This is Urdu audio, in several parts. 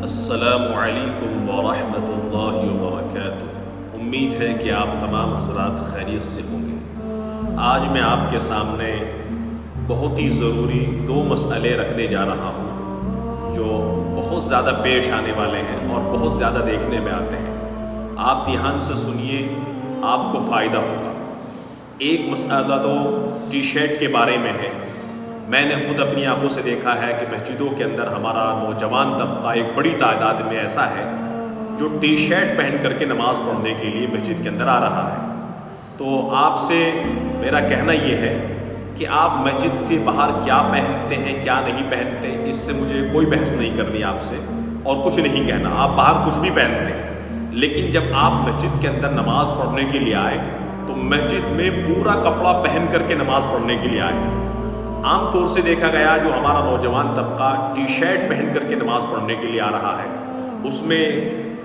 السلام علیکم ورحمۃ اللہ وبرکاتہ۔ امید ہے کہ آپ تمام حضرات خیریت سے ہوں گے۔ آج میں آپ کے سامنے بہت ہی ضروری دو مسئلے رکھنے جا رہا ہوں جو بہت زیادہ پیش آنے والے ہیں اور بہت زیادہ دیکھنے میں آتے ہیں۔ آپ دھیان سے سنیے، آپ کو فائدہ ہوگا۔ ایک مسئلہ تو ٹی شرٹ کے بارے میں ہے۔ میں نے خود اپنی آنکھوں سے دیکھا ہے کہ مسجدوں کے اندر ہمارا نوجوان طبقہ ایک بڑی تعداد میں ایسا ہے جو ٹی شرٹ پہن کر کے نماز پڑھنے کے لیے مسجد کے اندر آ رہا ہے۔ تو آپ سے میرا کہنا یہ ہے کہ آپ مسجد سے باہر کیا پہنتے ہیں کیا نہیں پہنتے، اس سے مجھے کوئی بحث نہیں کرنی آپ سے اور کچھ نہیں کہنا۔ آپ باہر کچھ بھی پہنتے ہیں، لیکن جب آپ مسجد کے اندر نماز پڑھنے کے لیے آئے تو مسجد میں پورا کپڑا پہن کر کے نماز پڑھنے کے لیے آئے۔ عام طور سے دیکھا گیا جو ہمارا نوجوان طبقہ ٹی شرٹ پہن کر کے نماز پڑھنے کے لیے آ رہا ہے، اس میں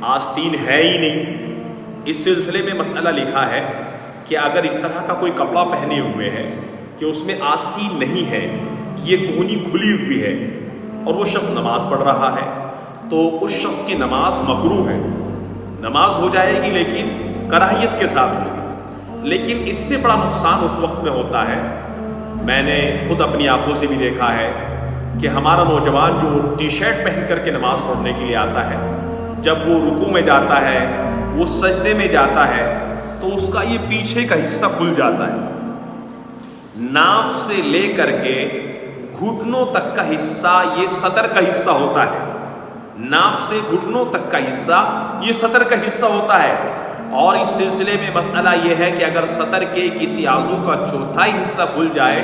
آستین ہے ہی نہیں۔ اس سلسلے میں مسئلہ لکھا ہے کہ اگر اس طرح کا کوئی کپڑا پہنے ہوئے ہے کہ اس میں آستین نہیں ہے، یہ کہنی کھلی ہوئی ہے اور وہ شخص نماز پڑھ رہا ہے تو اس شخص کی نماز مکروہ ہے۔ نماز ہو جائے گی لیکن کراہیت کے ساتھ ہوگی۔ لیکن اس سے بڑا نقصان اس وقت میں ہوتا ہے، میں نے خود اپنی آنکھوں سے بھی دیکھا ہے کہ ہمارا نوجوان جو ٹی شرٹ پہن کر کے نماز پڑھنے کے لیے آتا ہے، جب وہ رکوع میں جاتا ہے، وہ سجدے میں جاتا ہے تو اس کا یہ پیچھے کا حصہ کھل جاتا ہے۔ ناف سے لے کر کے گھٹنوں تک کا حصہ یہ سطر کا حصہ ہوتا ہے۔ ناف سے گھٹنوں تک کا حصہ یہ سطر کا حصہ ہوتا ہے۔ اور اس سلسلے میں مسئلہ یہ ہے کہ اگر سطر کے کسی عضو کا چوتھائی حصہ کھل جائے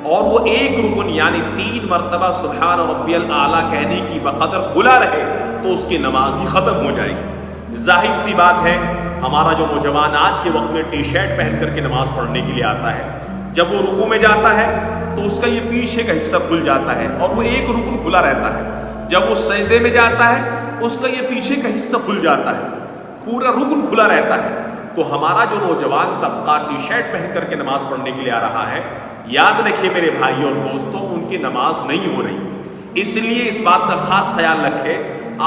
اور وہ ایک رکن یعنی 3 مرتبہ سبحان ربی الاعلیٰ کہنے کی بقدر کھلا رہے تو اس کی نماز ہی ختم ہو جائے گی۔ ظاہر سی بات ہے، ہمارا جو نوجوان آج کے وقت میں ٹی شرٹ پہن کر کے نماز پڑھنے کے لیے آتا ہے، جب وہ رکوع میں جاتا ہے تو اس کا یہ پیچھے کا حصہ کھل جاتا ہے اور وہ ایک رکن کھلا رہتا ہے۔ جب وہ سجدے میں جاتا ہے اس کا یہ پیچھے کا حصہ کھل جاتا ہے، پورا رکن کھلا رہتا ہے۔ تو ہمارا جو نوجوان طبقہ ٹی شرٹ پہن کر کے نماز پڑھنے کے لیے آ رہا ہے، یاد رکھیے میرے بھائی اور دوستوں، ان کی نماز نہیں ہو رہی۔ اس لیے اس بات کا خاص خیال رکھیں،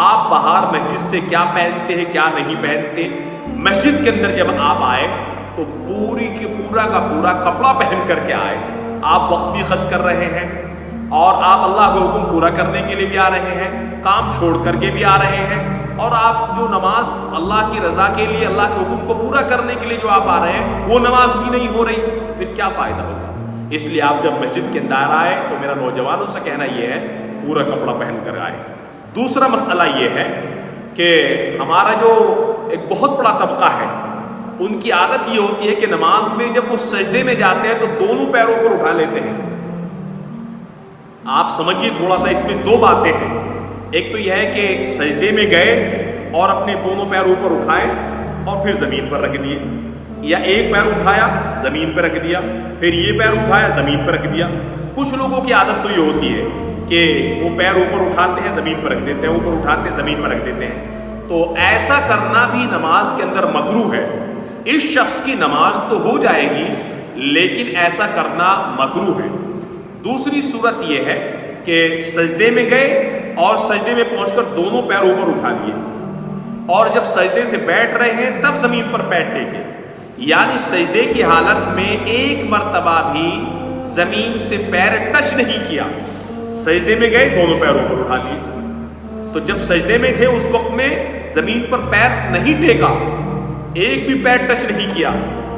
آپ باہر مسجد سے کیا پہنتے ہیں کیا نہیں پہنتے، مسجد کے اندر جب آپ آئے تو پورا کا پورا کپڑا پہن کر کے آئے۔ آپ وقت بھی خرچ کر رہے ہیں اور آپ اللہ کا حکم پورا کرنے کے لیے بھی آ رہے ہیں، کام چھوڑ کر کے بھی آ رہے ہیں، اور آپ جو نماز اللہ کی رضا کے لیے اللہ کے حکم کو پورا کرنے کے لیے جو آپ آ رہے ہیں وہ نماز بھی نہیں ہو رہی، پھر کیا فائدہ ہوگا؟ اس لیے آپ جب مسجد کے اندر آئے تو میرا نوجوانوں سے کہنا یہ ہے پورا کپڑا پہن کر آئے۔ دوسرا مسئلہ یہ ہے کہ ہمارا جو ایک بہت بڑا طبقہ ہے، ان کی عادت یہ ہوتی ہے کہ نماز میں جب وہ سجدے میں جاتے ہیں تو دونوں پیروں پر اٹھا لیتے ہیں۔ آپ سمجھیے تھوڑا سا، اس میں دو باتیں ہیں۔ ایک تو یہ ہے کہ سجدے میں گئے اور اپنے دونوں پیر اوپر اٹھائے اور پھر زمین پر رکھ دیے، یا ایک پیر اٹھایا زمین پر رکھ دیا، پھر یہ پیر اٹھایا زمین پر رکھ دیا۔ کچھ لوگوں کی عادت تو یہ ہوتی ہے کہ وہ پیر اوپر اٹھاتے ہیں زمین پر رکھ دیتے ہیں، اوپر اٹھاتے ہیں زمین پر رکھ دیتے ہیں۔ تو ایسا کرنا بھی نماز کے اندر مکروہ ہے۔ اس شخص کی نماز تو ہو جائے گی لیکن ایسا کرنا مکروہ ہے۔ دوسری صورت یہ ہے کہ سجدے میں گئے اور سجدے میں پہنچ کر دونوں پیر اوپر اٹھا لیے، اور جب سجدے سے بیٹھ رہے ہیں تب زمین پر پیر ٹیکے، یعنی سجدے کی حالت میں ایک مرتبہ بھی زمین سے پیر ٹچ نہیں کیا۔ سجدے میں گئے دونوں پیر اوپر اٹھا لیے، تو جب سجدے میں تھے اس وقت میں زمین پر پیر نہیں ٹیکا، ایک بھی پیر ٹچ نہیں کیا،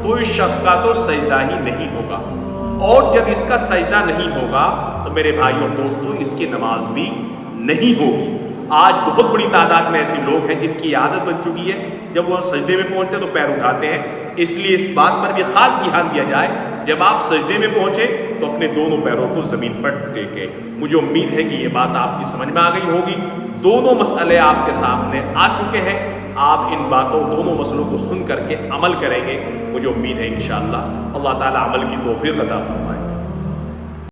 تو اس شخص کا تو سجدہ ہی نہیں ہوگا۔ اور جب اس کا سجدہ نہیں ہوگا تو میرے بھائی اور دوستوں اس کی نماز بھی نہیں ہوگی۔ آج بہت بڑی تعداد میں ایسے لوگ ہیں جن کی عادت بن چکی ہے جب وہ سجدے میں پہنچتے تو پیر اٹھاتے ہیں۔ اس لیے اس بات پر بھی خاص دھیان دیا جائے، جب آپ سجدے میں پہنچے تو اپنے دونوں پیروں کو زمین پر ٹیکے۔ مجھے امید ہے کہ یہ بات آپ کی سمجھ میں آ گئی ہوگی۔ دونوں مسئلے آپ کے سامنے آ چکے ہیں، آپ ان باتوں دونوں مسئلوں کو سن کر کے عمل کریں گے، مجھے امید ہے انشاءاللہ اللہ تعالی عمل کی توفیق عطا فرمائے۔